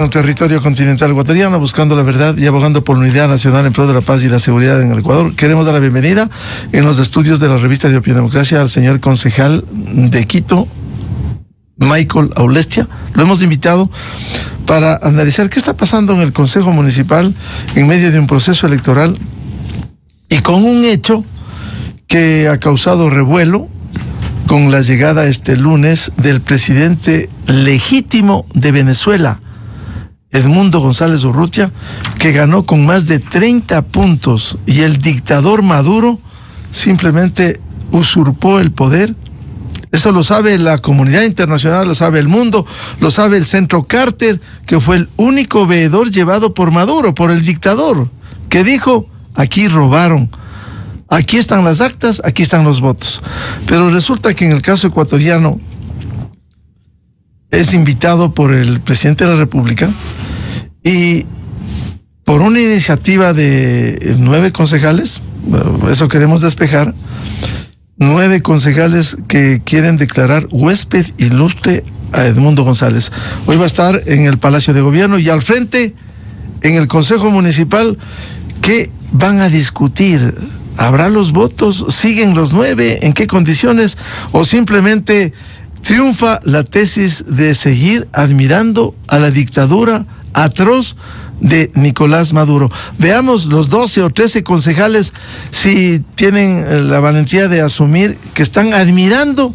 En el territorio continental ecuatoriano, buscando la verdad y abogando por la unidad nacional en pro de la paz y la seguridad en el Ecuador. Queremos dar la bienvenida en los estudios de la revista de Opinión Democracia al señor concejal de Quito, Michael Aulestia. Lo hemos invitado para analizar qué está pasando en el Consejo Municipal en medio de un proceso electoral y con un hecho que ha causado revuelo con la llegada este lunes del presidente legítimo de Venezuela, Edmundo González Urrutia, que ganó con más de 30 puntos, y el dictador Maduro simplemente usurpó el poder. Eso lo sabe la comunidad internacional, lo sabe el mundo, lo sabe el Centro Carter, que fue el único veedor llevado por Maduro, por el dictador, que dijo: aquí robaron, aquí están las actas, aquí están los votos. Pero resulta que en el caso ecuatoriano es invitado por el presidente de la República y por una iniciativa de 9 concejales, eso queremos despejar, 9 concejales que quieren declarar huésped ilustre a Edmundo González. Hoy va a estar en el Palacio de Gobierno y al frente, en el Consejo Municipal. ¿Qué van a discutir? ¿Habrá los votos? ¿Siguen los 9? ¿En qué condiciones? ¿O simplemente triunfa la tesis de seguir admirando a la dictadura atroz de Nicolás Maduro? Veamos los 12 o 13 concejales si tienen la valentía de asumir que están admirando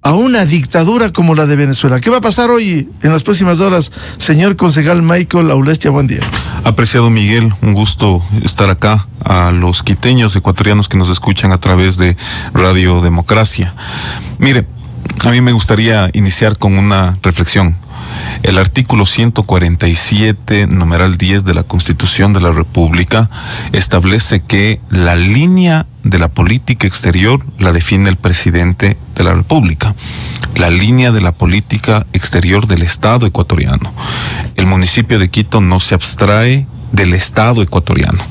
a una dictadura como la de Venezuela. ¿Qué va a pasar hoy en las próximas horas, señor concejal Michael Aulestia? Buen día. Apreciado Miguel, un gusto estar acá. A los quiteños ecuatorianos que nos escuchan a través de Radio Democracia. Mire, a mí me gustaría iniciar con una reflexión. El artículo 147, numeral 10 de la Constitución de la República establece que la línea de la política exterior la define el presidente de la República. La línea de la política exterior del Estado ecuatoriano. El municipio de Quito no se abstrae del Estado ecuatoriano.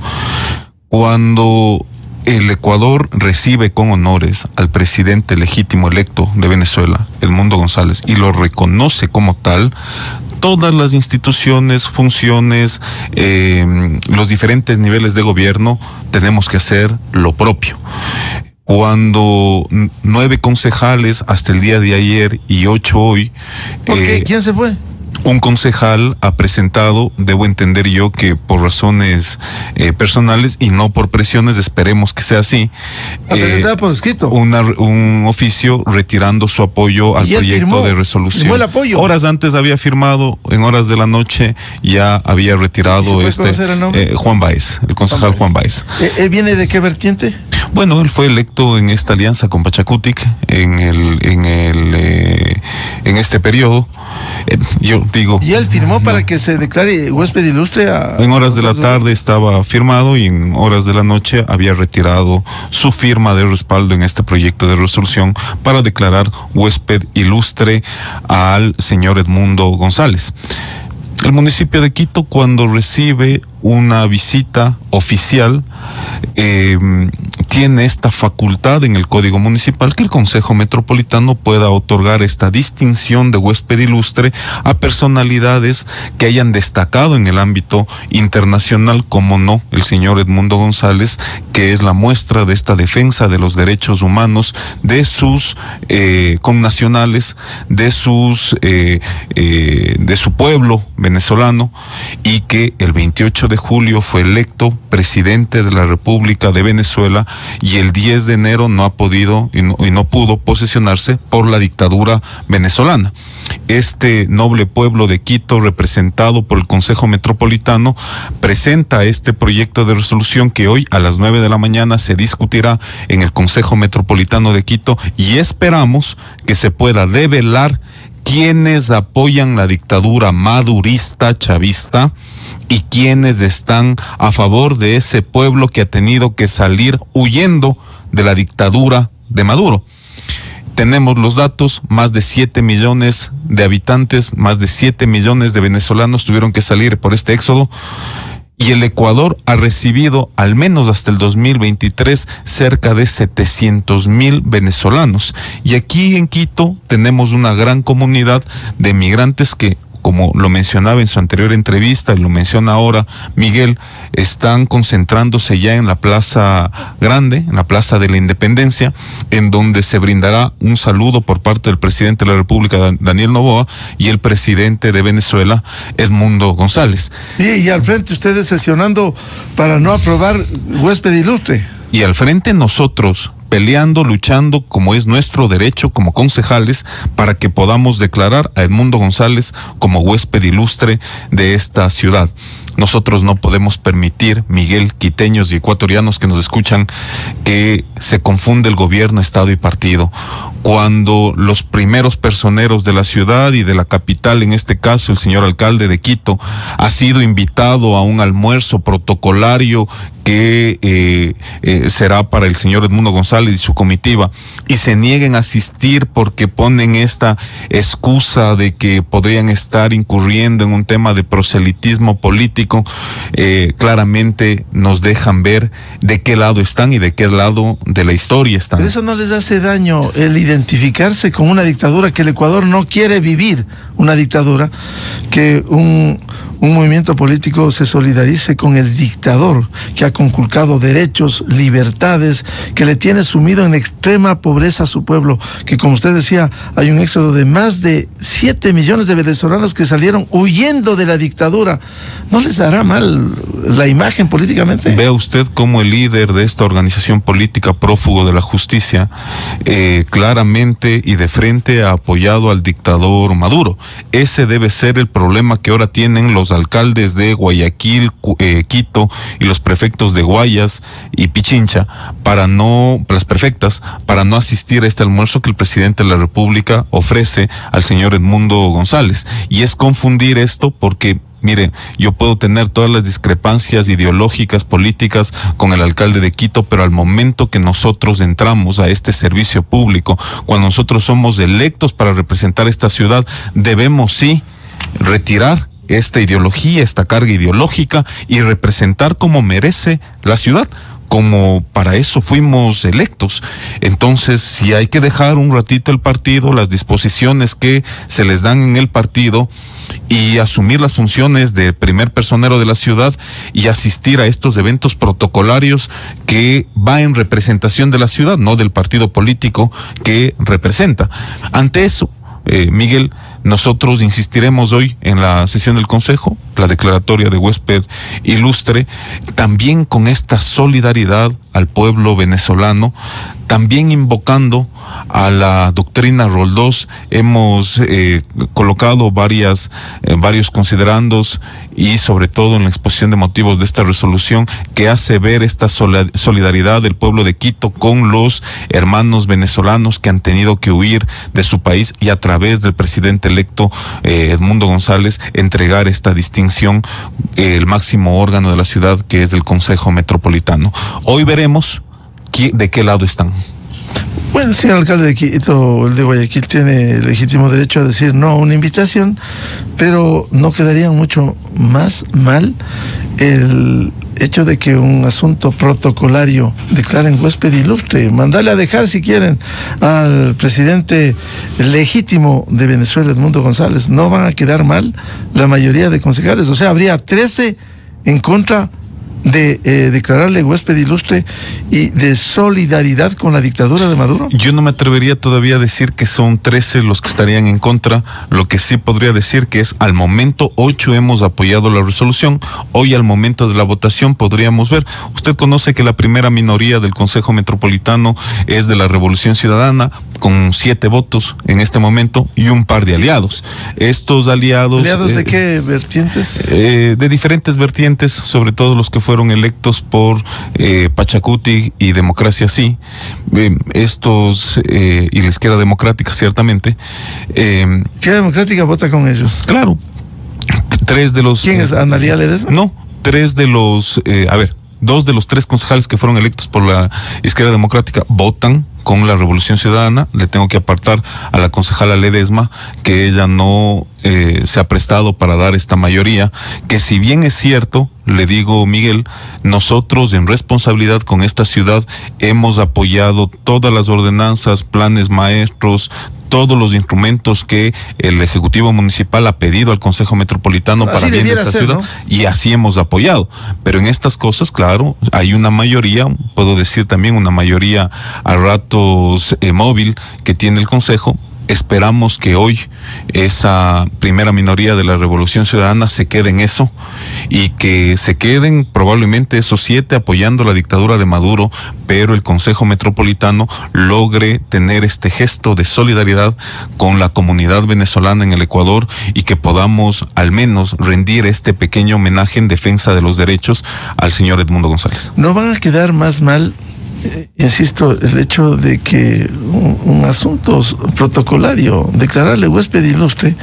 Cuando el Ecuador recibe con honores al presidente legítimo electo de Venezuela, Edmundo González, y lo reconoce como tal, todas las instituciones, funciones, los diferentes niveles de gobierno tenemos que hacer lo propio. Cuando 9 concejales hasta el día de ayer y 8 hoy... ¿Por qué? ¿Quién se fue? Un concejal ha presentado, debo entender yo que por razones personales y no por presiones, esperemos que sea así. Ha presentado por escrito. Un oficio retirando su apoyo al proyecto de resolución. Firmó el apoyo. Horas antes había firmado, en horas de la noche ya había retirado Juan Baez, el concejal Juan Baez. ¿Él viene de qué vertiente? Bueno, él fue electo en esta alianza con Pachacutic en este periodo. Yo digo. ¿Y él firmó para que se declare huésped ilustre a... En horas de la tarde estaba firmado y en horas de la noche había retirado su firma de respaldo en este proyecto de resolución para declarar huésped ilustre al señor Edmundo González. El municipio de Quito, cuando recibe una visita oficial, tiene esta facultad en el Código Municipal que el Consejo Metropolitano pueda otorgar esta distinción de huésped ilustre a personalidades que hayan destacado en el ámbito internacional, como no el señor Edmundo González, que es la muestra de esta defensa de los derechos humanos de sus connacionales, de su pueblo venezolano, y que el 28 de julio fue electo presidente de la República de Venezuela y el 10 de enero no ha podido y no pudo posesionarse por la dictadura venezolana. Este noble pueblo de Quito, representado por el Consejo Metropolitano, presenta este proyecto de resolución que hoy a las 9 de la mañana se discutirá en el Consejo Metropolitano de Quito, y esperamos que se pueda develar quienes apoyan la dictadura madurista, chavista, y quienes están a favor de ese pueblo que ha tenido que salir huyendo de la dictadura de Maduro. Tenemos los datos, más de 7 millones de habitantes, más de 7 millones de venezolanos tuvieron que salir por este éxodo. y el Ecuador ha recibido, al menos hasta el 2023, cerca de 700,000 venezolanos. Y aquí en Quito tenemos una gran comunidad de migrantes que como lo mencionaba en su anterior entrevista y lo menciona ahora Miguel, están concentrándose ya en la Plaza Grande, en la Plaza de la Independencia, en donde se brindará un saludo por parte del presidente de la República, Daniel Noboa, y el presidente de Venezuela, Edmundo González. Y al frente ustedes sesionando para no aprobar huésped ilustre. Y al frente nosotros peleando, luchando, como es nuestro derecho como concejales, para que podamos declarar a Edmundo González como huésped ilustre de esta ciudad. Nosotros no podemos permitir, Miguel, quiteños y ecuatorianos que nos escuchan, que se confunde el gobierno, Estado y partido. Cuando los primeros personeros de la ciudad y de la capital, en este caso el señor alcalde de Quito, ha sido invitado a un almuerzo protocolario que será para el señor Edmundo González y su comitiva, y se nieguen a asistir porque ponen esta excusa de que podrían estar incurriendo en un tema de proselitismo político, claramente nos dejan ver de qué lado están y de qué lado de la historia están. Pero eso no les hace daño el identificarse con una dictadura, que el Ecuador no quiere vivir una dictadura, que un movimiento político se solidarice con el dictador que ha conculcado derechos, libertades, que le tiene sumido en extrema pobreza a su pueblo, que como usted decía, hay un éxodo de más de 7 millones de venezolanos que salieron huyendo de la dictadura. ¿No les dará mal la imagen políticamente? Vea usted cómo el líder de esta organización política prófugo de la justicia claramente y de frente ha apoyado al dictador Maduro. Ese debe ser el problema que ahora tienen los alcaldes de Guayaquil, Quito y los prefectos de Guayas y Pichincha, las prefectas, para no asistir a este almuerzo que el presidente de la República ofrece al señor Edmundo González. Y es confundir esto porque, mire, yo puedo tener todas las discrepancias ideológicas, políticas con el alcalde de Quito, pero al momento que nosotros entramos a este servicio público, cuando nosotros somos electos para representar esta ciudad, debemos sí retirar esta ideología, esta carga ideológica y representar como merece la ciudad, como para eso fuimos electos. Entonces, si hay que dejar un ratito el partido, las disposiciones que se les dan en el partido, y asumir las funciones de primer personero de la ciudad y asistir a estos eventos protocolarios que va en representación de la ciudad, no del partido político que representa. Ante eso, Miguel, nosotros insistiremos hoy en la sesión del Consejo, la declaratoria de huésped ilustre, también con esta solidaridad al pueblo venezolano, también invocando a la doctrina Roldós. Hemos colocado varios considerandos y sobre todo en la exposición de motivos de esta resolución, que hace ver esta solidaridad del pueblo de Quito con los hermanos venezolanos que han tenido que huir de su país, y a través del presidente electo Edmundo González entregar esta distinción, el máximo órgano de la ciudad, que es el Consejo Metropolitano. Hoy veremos de qué lado están. Bueno, el señor alcalde de Quito, el de Guayaquil, tiene legítimo derecho a decir no a una invitación, pero no quedaría mucho más mal el hecho de que un asunto protocolario declaren huésped ilustre, mandarle a dejar, si quieren, al presidente legítimo de Venezuela, Edmundo González. No van a quedar mal la mayoría de concejales, o sea, habría 13 en contra de declararle huésped ilustre y de solidaridad con la dictadura de Maduro. Yo no me atrevería todavía a decir que son 13 los que estarían en contra. Lo que sí podría decir que es, al momento 8 hemos apoyado la resolución. Hoy, al momento de la votación, podríamos ver. Usted conoce que la primera minoría del Consejo Metropolitano es de la Revolución Ciudadana, con 7 votos en este momento y un par de aliados. Estos aliados... ¿Aliados de qué vertientes? De diferentes vertientes, sobre todo los que fueron electos por Pachacuti y Democracia Sí, estos y la Izquierda Democrática, ciertamente. ¿Izquierda Democrática vota con ellos? Claro. 3 de los... ¿Quién es? ¿Analía Ledesma? No, 3 de los... 2 de los 3 concejales que fueron electos por la Izquierda Democrática votan con la Revolución Ciudadana. Le tengo que apartar a la concejala Ledesma, que ella no se ha prestado para dar esta mayoría, que si bien es cierto, le digo, Miguel, nosotros en responsabilidad con esta ciudad hemos apoyado todas las ordenanzas, planes maestros, todos los instrumentos que el Ejecutivo Municipal ha pedido al Consejo Metropolitano para bien de esta ciudad, ¿no? Y así hemos apoyado. Pero en estas cosas, claro, hay una mayoría, puedo decir también una mayoría a ratos móvil que tiene el Consejo. Esperamos que hoy esa primera minoría de la Revolución Ciudadana se quede en eso y que se queden probablemente esos 7 apoyando la dictadura de Maduro, pero el Consejo Metropolitano logre tener este gesto de solidaridad con la comunidad venezolana en el Ecuador y que podamos al menos rendir este pequeño homenaje en defensa de los derechos al señor Edmundo González. No van a quedar más mal, insisto, el hecho de que un asunto protocolario, declararle huésped ilustre,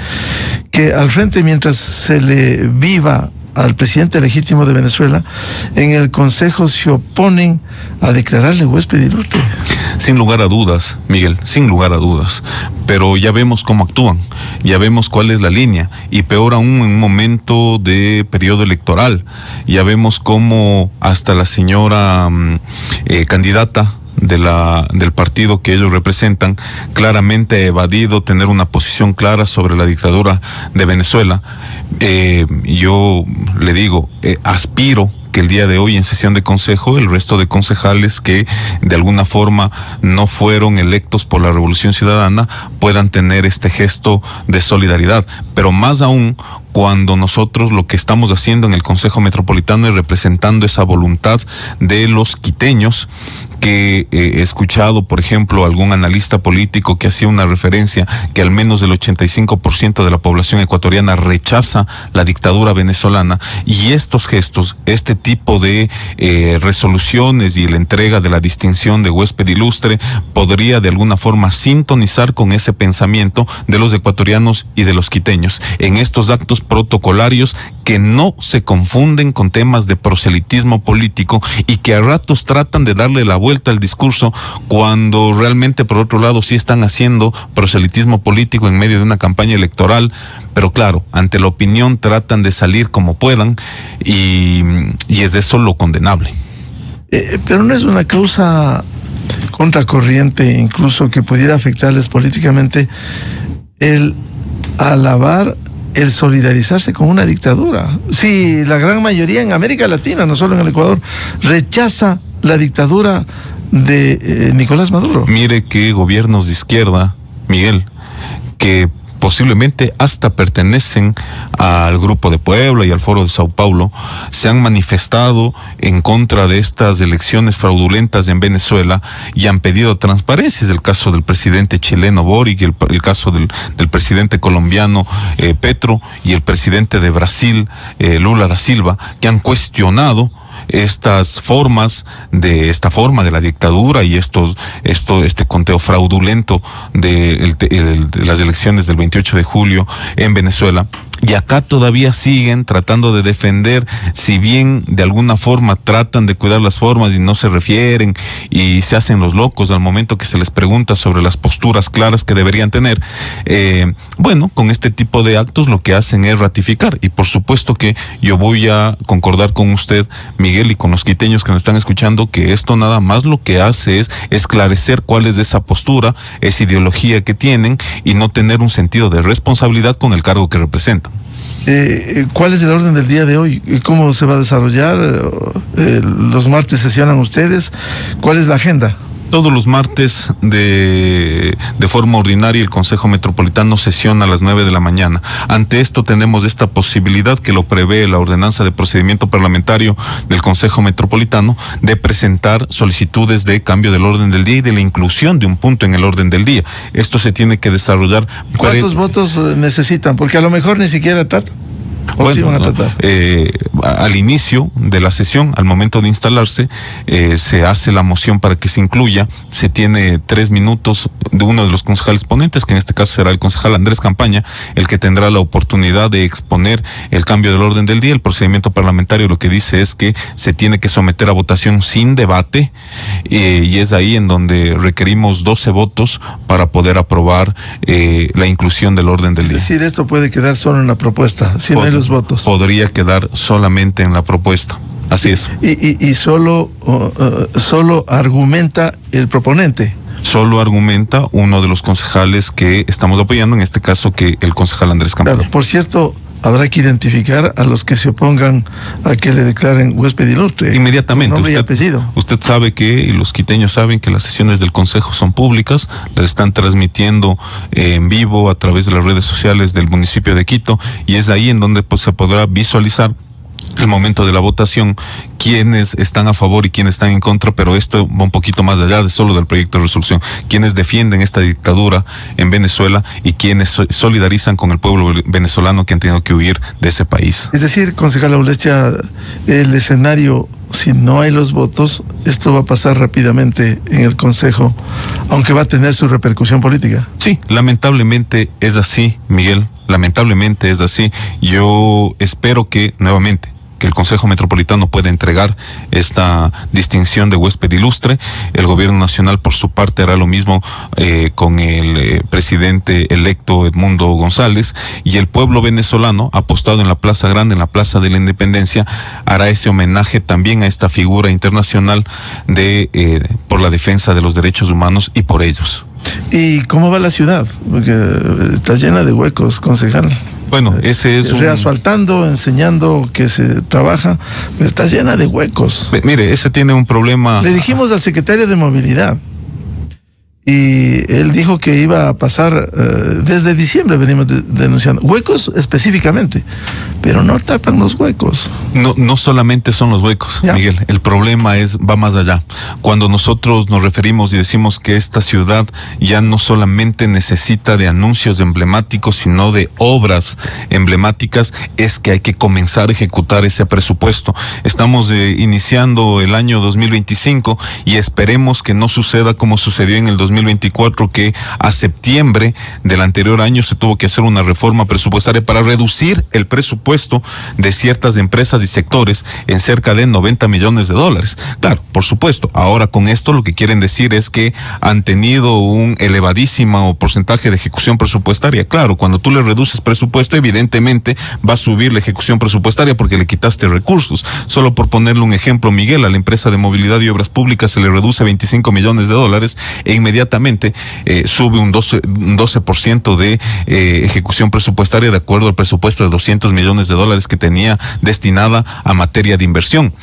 que al frente, mientras se le viva al presidente legítimo de Venezuela, en el Consejo se oponen a declararle huésped ilustre. Sin lugar a dudas, Miguel, sin lugar a dudas. Pero ya vemos cómo actúan, ya vemos cuál es la línea, y peor aún en un momento de periodo electoral. Ya vemos cómo hasta la señora candidata del partido que ellos representan claramente ha evadido tener una posición clara sobre la dictadura de Venezuela. Yo le digo, aspiro que el día de hoy en sesión de consejo el resto de concejales que de alguna forma no fueron electos por la Revolución Ciudadana puedan tener este gesto de solidaridad, pero más aún cuando nosotros lo que estamos haciendo en el Consejo Metropolitano es representando esa voluntad de los quiteños, que he escuchado, por ejemplo, algún analista político que hacía una referencia que al menos el 85% de la población ecuatoriana rechaza la dictadura venezolana, y estos gestos, este tipo de resoluciones y la entrega de la distinción de huésped ilustre podría de alguna forma sintonizar con ese pensamiento de los ecuatorianos y de los quiteños en estos actos protocolarios que no se confunden con temas de proselitismo político y que a ratos tratan de darle la vuelta al discurso cuando realmente por otro lado sí están haciendo proselitismo político en medio de una campaña electoral, pero claro, ante la opinión tratan de salir como puedan y es eso lo condenable. Pero no es una causa contracorriente incluso que pudiera afectarles políticamente el alabar, el solidarizarse con una dictadura. Sí, la gran mayoría en América Latina, no solo en el Ecuador, rechaza la dictadura de Nicolás Maduro. Mire que gobiernos de izquierda, Miguel, que posiblemente hasta pertenecen al Grupo de Puebla y al Foro de Sao Paulo, se han manifestado en contra de estas elecciones fraudulentas en Venezuela y han pedido transparencia. Es el caso del presidente chileno Boric, el caso del presidente colombiano Petro y el presidente de Brasil Lula da Silva, que han cuestionado estas formas de la dictadura y este conteo fraudulento de las elecciones del 28 de julio en Venezuela. Y acá todavía siguen tratando de defender, si bien de alguna forma tratan de cuidar las formas y no se refieren y se hacen los locos al momento que se les pregunta sobre las posturas claras que deberían tener. Bueno, con este tipo de actos lo que hacen es ratificar, y por supuesto que yo voy a concordar con usted, Miguel, y con los quiteños que nos están escuchando, que esto nada más lo que hace es esclarecer cuál es esa postura, esa ideología que tienen y no tener un sentido de responsabilidad con el cargo que representan. ¿Cuál es el orden del día de hoy? ¿Cómo se va a desarrollar? ¿Los martes sesionan ustedes? ¿Cuál es la agenda? Todos los martes de forma ordinaria el Consejo Metropolitano sesiona a las 9 de la mañana. Ante esto tenemos esta posibilidad que lo prevé la ordenanza de procedimiento parlamentario del Consejo Metropolitano de presentar solicitudes de cambio del orden del día y de la inclusión de un punto en el orden del día. Esto se tiene que desarrollar. ¿Cuántos votos necesitan? Porque a lo mejor ni siquiera tratan. ¿O sí van a tratar? Al inicio de la sesión, al momento de instalarse, se hace la moción para que se incluya. Se tiene 3 minutos de uno de los concejales ponentes, que en este caso será el concejal Andrés Campaña, el que tendrá la oportunidad de exponer el cambio del orden del día. El procedimiento parlamentario lo que dice es que se tiene que someter a votación sin debate, y es ahí en donde requerimos 12 votos para poder aprobar la inclusión del orden del día. Es decir, esto puede quedar solo en la propuesta, si no hay los votos. Podría quedar solamente en la propuesta. Así es. Y solo argumenta el proponente. Solo argumenta uno de los concejales que estamos apoyando, en este caso que el concejal Andrés Campaña. Claro, por cierto, habrá que identificar a los que se opongan a que le declaren huésped ilustre. Inmediatamente. Nombre y apellido. Usted sabe que, y los quiteños saben que las sesiones del Consejo son públicas, las están transmitiendo en vivo a través de las redes sociales del municipio de Quito, y es ahí en donde pues se podrá visualizar el momento de la votación, quienes están a favor y quienes están en contra, pero esto va un poquito más allá de solo del proyecto de resolución, quienes defienden esta dictadura en Venezuela y quienes solidarizan con el pueblo venezolano que han tenido que huir de ese país. Es decir, concejal Aulestia, el escenario, si no hay los votos, esto va a pasar rápidamente en el Consejo, aunque va a tener su repercusión política. Sí, lamentablemente es así, Miguel, lamentablemente es así. Yo espero que, nuevamente, que el Consejo Metropolitano pueda entregar esta distinción de huésped ilustre. El gobierno nacional, por su parte, hará lo mismo con el presidente electo Edmundo González, y el pueblo venezolano, apostado en la Plaza Grande, en la Plaza de la Independencia, hará ese homenaje también a esta figura internacional por la defensa de los derechos humanos y por ellos. ¿Y cómo va la ciudad? Porque está llena de huecos, concejal. Bueno, ese es reasfaltando, enseñando que se trabaja, pero está llena de huecos. Mire, ese tiene un problema. Le dijimos al secretario de Movilidad y él dijo que iba a pasar, desde diciembre venimos denunciando, huecos específicamente, pero no tapan los huecos. No solamente son los huecos, ¿ya? Miguel, el problema va más allá. Cuando nosotros nos referimos y decimos que esta ciudad ya no solamente necesita de anuncios emblemáticos, sino de obras emblemáticas, es que hay que comenzar a ejecutar ese presupuesto. Estamos iniciando el año 2025 y esperemos que no suceda como sucedió en el 2024, que a septiembre del anterior año se tuvo que hacer una reforma presupuestaria para reducir el presupuesto de ciertas empresas y sectores en cerca de 90 millones de dólares. Claro, por supuesto, ahora con esto lo que quieren decir es que han tenido un elevadísimo porcentaje de ejecución presupuestaria. Claro, cuando tú le reduces presupuesto, evidentemente va a subir la ejecución presupuestaria porque le quitaste recursos. Solo por ponerle un ejemplo, Miguel, a la empresa de movilidad y obras públicas se le reduce 25 millones de dólares e inmediatamente sube un 12% de ejecución presupuestaria de acuerdo al presupuesto de 200 millones de dólares que tenía destinada a materia de inversión.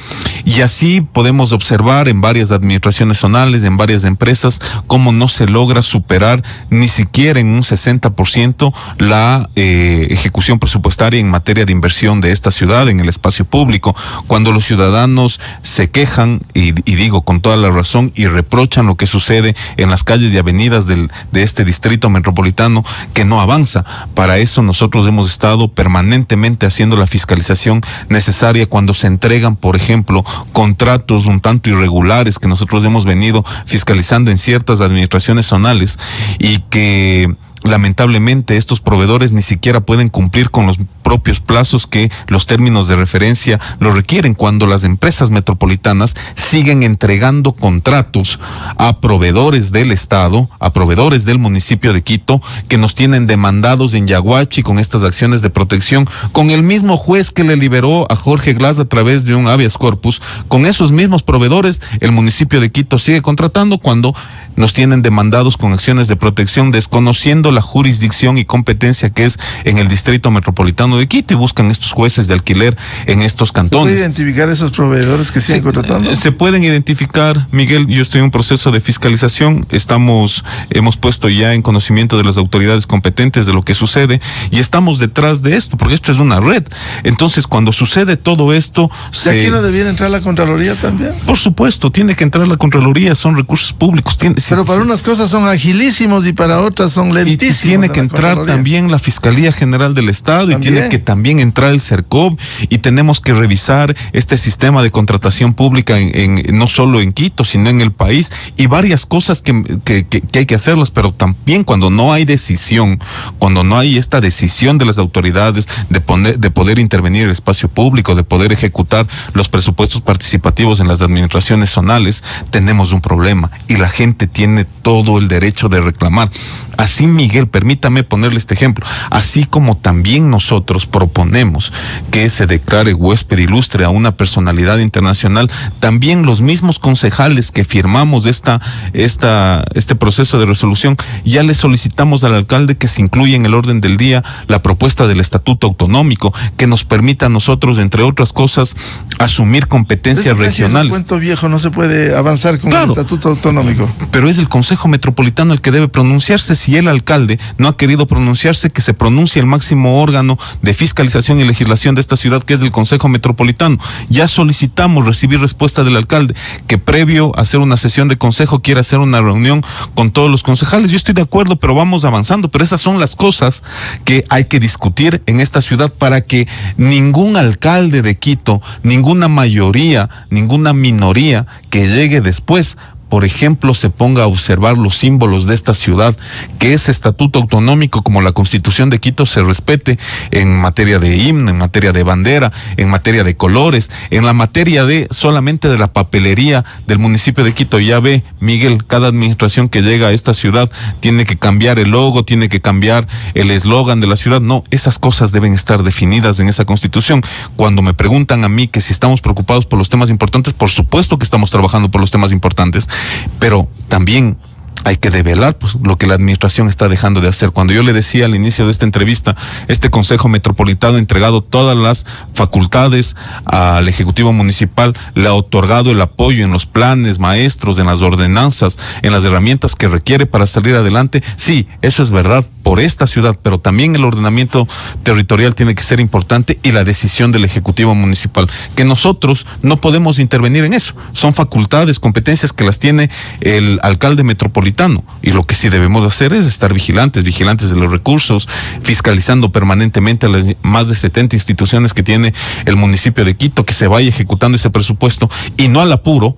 Y así podemos observar en varias administraciones zonales, en varias empresas, cómo no se logra superar ni siquiera en un 60% la ejecución presupuestaria en materia de inversión de esta ciudad en el espacio público. Cuando los ciudadanos se quejan, y digo con toda la razón, y reprochan lo que sucede en las calles y avenidas de este distrito metropolitano, que no avanza. Para eso nosotros hemos estado permanentemente haciendo la fiscalización necesaria cuando se entregan, por ejemplo, contratos un tanto irregulares que nosotros hemos venido fiscalizando en ciertas administraciones zonales y que lamentablemente estos proveedores ni siquiera pueden cumplir con los propios plazos que los términos de referencia lo requieren, cuando las empresas metropolitanas siguen entregando contratos a proveedores del Estado, a proveedores del municipio de Quito, que nos tienen demandados en Yaguachi con estas acciones de protección, con el mismo juez que le liberó a Jorge Glass a través de un habeas corpus. Con esos mismos proveedores el municipio de Quito sigue contratando cuando nos tienen demandados con acciones de protección, desconociendo la jurisdicción y competencia que es en el distrito metropolitano de Quito, y buscan estos jueces de alquiler en estos cantones. ¿Se puede identificar esos proveedores que siguen contratando? Se pueden identificar, Miguel. Yo estoy en un proceso de fiscalización. Hemos puesto ya en conocimiento de las autoridades competentes de lo que sucede y estamos detrás de esto, porque esto es una red. Entonces, cuando sucede todo esto, ¿Y aquí no debiera entrar la Contraloría también? Por supuesto, tiene que entrar la Contraloría, son recursos públicos. Pero para unas cosas son agilísimos y para otras son lentísimos. Y tiene que entrar también la Fiscalía General del Estado y tiene que también entrar el CERCOV, y tenemos que revisar este sistema de contratación pública no solo en Quito, sino en el país, y varias cosas que hay que hacerlas, pero también cuando no hay decisión, cuando no hay esta decisión de las autoridades de poder intervenir en el espacio público, de poder ejecutar los presupuestos participativos en las administraciones zonales, tenemos un problema y la gente tiene todo el derecho de reclamar. Así, Miguel, Miguel, permítame ponerle este ejemplo. Así como también nosotros proponemos que se declare huésped ilustre a una personalidad internacional, también los mismos concejales que firmamos este proceso de resolución, ya le solicitamos al alcalde que se incluya en el orden del día la propuesta del estatuto autonómico, que nos permita a nosotros, entre otras cosas, asumir competencias regionales. Es un cuento viejo, no se puede avanzar con el estatuto autonómico. Pero es el Consejo Metropolitano el que debe pronunciarse. Si el alcalde no ha querido pronunciarse, que se pronuncie el máximo órgano de fiscalización y legislación de esta ciudad, que es el Consejo Metropolitano. Ya solicitamos recibir respuesta del alcalde, que previo a hacer una sesión de consejo quiere hacer una reunión con todos los concejales. Yo estoy de acuerdo, pero vamos avanzando. Pero esas son las cosas que hay que discutir en esta ciudad para que ningún alcalde de Quito, ninguna mayoría, ninguna minoría que llegue después, por ejemplo, se ponga a observar los símbolos de esta ciudad, que ese estatuto autonómico como la Constitución de Quito se respete en materia de himno, en materia de bandera, en materia de colores, en la materia de solamente de la papelería del municipio de Quito. Ya ve, Miguel, cada administración que llega a esta ciudad tiene que cambiar el logo, tiene que cambiar el eslogan de la ciudad. No, esas cosas deben estar definidas en esa Constitución. Cuando me preguntan a mí que si estamos preocupados por los temas importantes, por supuesto que estamos trabajando por los temas importantes, pero también hay que develar pues lo que la administración está dejando de hacer. Cuando yo le decía al inicio de esta entrevista, este Consejo Metropolitano ha entregado todas las facultades al Ejecutivo Municipal, le ha otorgado el apoyo en los planes maestros, en las ordenanzas, en las herramientas que requiere para salir adelante. Sí, eso es verdad por esta ciudad, pero también el ordenamiento territorial tiene que ser importante y la decisión del Ejecutivo Municipal, que nosotros no podemos intervenir en eso. Son facultades, competencias que las tiene el alcalde metropolitano. Y lo que sí debemos hacer es estar vigilantes de los recursos, fiscalizando permanentemente a las más de 70 instituciones que tiene el municipio de Quito, que se vaya ejecutando ese presupuesto y no al apuro.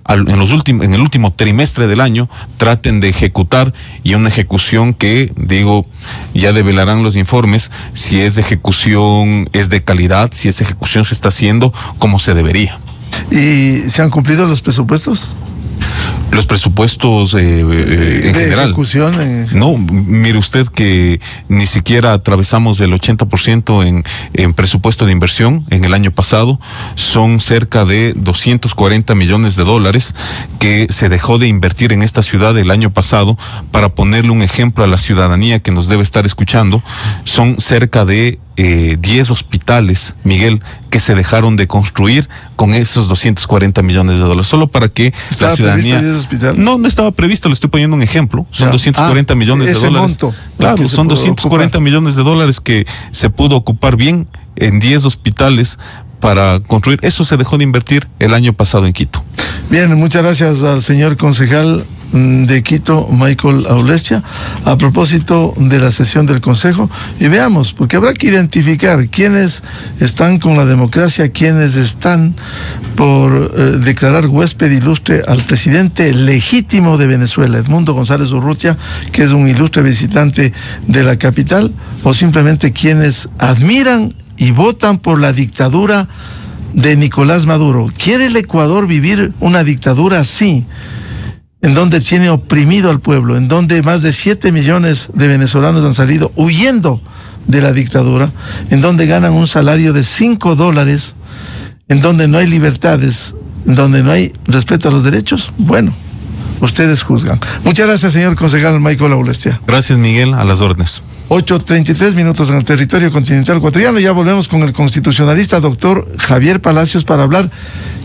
En el último trimestre del año traten de ejecutar, y una ejecución que, digo, ya develarán los informes si esa ejecución es de calidad, si esa ejecución se está haciendo como se debería. ¿Y se han cumplido los presupuestos? Los presupuestos en general. Ejecución. No, mire usted que ni siquiera atravesamos el 80% en presupuesto de inversión en el año pasado. Son cerca de 240 millones de dólares que se dejó de invertir en esta ciudad el año pasado. Para ponerle un ejemplo a la ciudadanía que nos debe estar escuchando, son cerca de 10 hospitales, Miguel, que se dejaron de construir con esos 240 millones de dólares. Solo para que la ciudadanía... No estaba previsto, le estoy poniendo un ejemplo. Son 240 millones de dólares. Monto, claro, son 240 ocupar. Millones de dólares que se pudo ocupar bien en 10 hospitales para construir. Eso se dejó de invertir el año pasado en Quito. Bien, muchas gracias al señor concejal de Quito, Michael Aulestia, a propósito de la sesión del Consejo. Y veamos, porque habrá que identificar quiénes están con la democracia, quiénes están por declarar huésped ilustre al presidente legítimo de Venezuela, Edmundo González Urrutia, que es un ilustre visitante de la capital, o simplemente quienes admiran y votan por la dictadura de Nicolás Maduro. ¿Quiere el Ecuador vivir una dictadura así, en donde tiene oprimido al pueblo, en donde más de 7 millones de venezolanos han salido huyendo de la dictadura, en donde ganan un salario de $5, en donde no hay libertades, en donde no hay respeto a los derechos? Bueno, ustedes juzgan. Muchas gracias, señor concejal Michael Aulestia. Gracias, Miguel, a las órdenes. 8:33 en el territorio continental ecuatoriano. Ya volvemos con el constitucionalista doctor Javier Palacios para hablar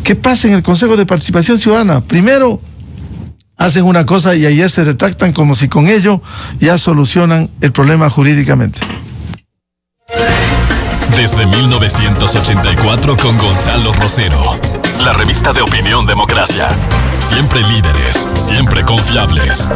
qué pasa en el Consejo de Participación Ciudadana. Primero hacen una cosa y ayer se retractan como si con ello ya solucionan el problema jurídicamente. Desde 1984 con Gonzalo Rosero, la revista de opinión Democracia. Siempre líderes, siempre confiables.